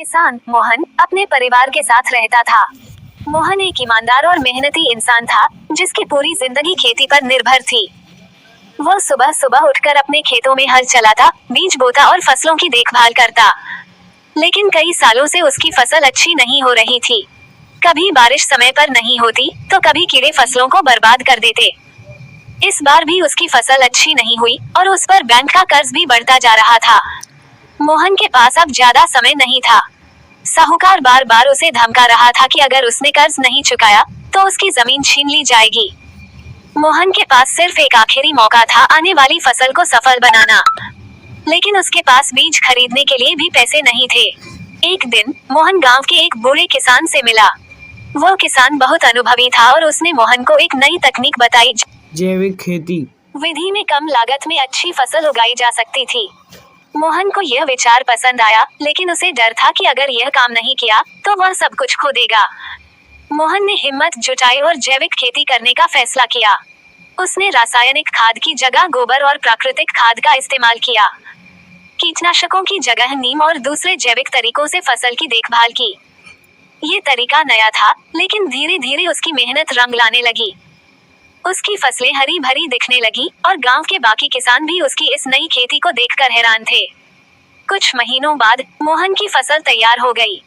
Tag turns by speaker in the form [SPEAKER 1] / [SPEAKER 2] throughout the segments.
[SPEAKER 1] किसान मोहन अपने परिवार के साथ रहता था। मोहन एक ईमानदार और मेहनती इंसान था, जिसकी पूरी जिंदगी खेती पर निर्भर थी। वह सुबह सुबह उठकर अपने खेतों में हल चलाता, बीज बोता और फसलों की देखभाल करता। लेकिन कई सालों से उसकी फसल अच्छी नहीं हो रही थी। कभी बारिश समय पर नहीं होती, तो कभी कीड़े फसलों को बर्बाद कर देते। इस बार भी उसकी फसल अच्छी नहीं हुई और उस पर बैंक का कर्ज भी बढ़ता जा रहा था। मोहन के पास अब ज्यादा समय नहीं था। साहूकार बार बार उसे धमका रहा था कि अगर उसने कर्ज नहीं चुकाया, तो उसकी जमीन छीन ली जाएगी। मोहन के पास सिर्फ एक आखिरी मौका था, आने वाली फसल को सफल बनाना। लेकिन उसके पास बीज खरीदने के लिए भी पैसे नहीं थे। एक दिन मोहन गांव के एक बूढ़े किसान से मिला। वो किसान बहुत अनुभवी था और उसने मोहन को एक नई तकनीक बताई।
[SPEAKER 2] जैविक खेती
[SPEAKER 1] विधि में कम लागत में अच्छी फसल उगाई जा सकती थी। मोहन को यह विचार पसंद आया, लेकिन उसे डर था कि अगर यह काम नहीं किया, तो वह सब कुछ खो देगा। मोहन ने हिम्मत जुटाई और जैविक खेती करने का फैसला किया। उसने रासायनिक खाद की जगह गोबर और प्राकृतिक खाद का इस्तेमाल किया। कीटनाशकों की जगह नीम और दूसरे जैविक तरीकों से फसल की देखभाल की। ये तरीका नया था, लेकिन धीरे धीरे उसकी मेहनत रंग लाने लगी। उसकी फसलें हरी भरी दिखने लगी और गांव के बाकी किसान भी उसकी इस नई खेती को देखकर हैरान थे। कुछ महीनों बाद मोहन की फसल तैयार हो गई।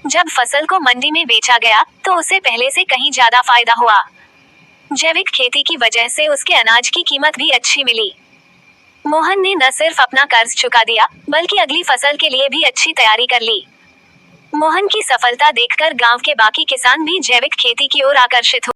[SPEAKER 1] जब फसल को मंडी में बेचा गया, तो उसे पहले से कहीं ज्यादा फायदा हुआ। जैविक खेती की वजह से उसके अनाज की कीमत भी अच्छी मिली। मोहन ने न सिर्फ अपना कर्ज चुका दिया, बल्कि अगली फसल के लिए भी अच्छी तैयारी कर ली। मोहन की सफलता देखकर गांव के बाकी किसान भी जैविक खेती की ओर आकर्षित हुए।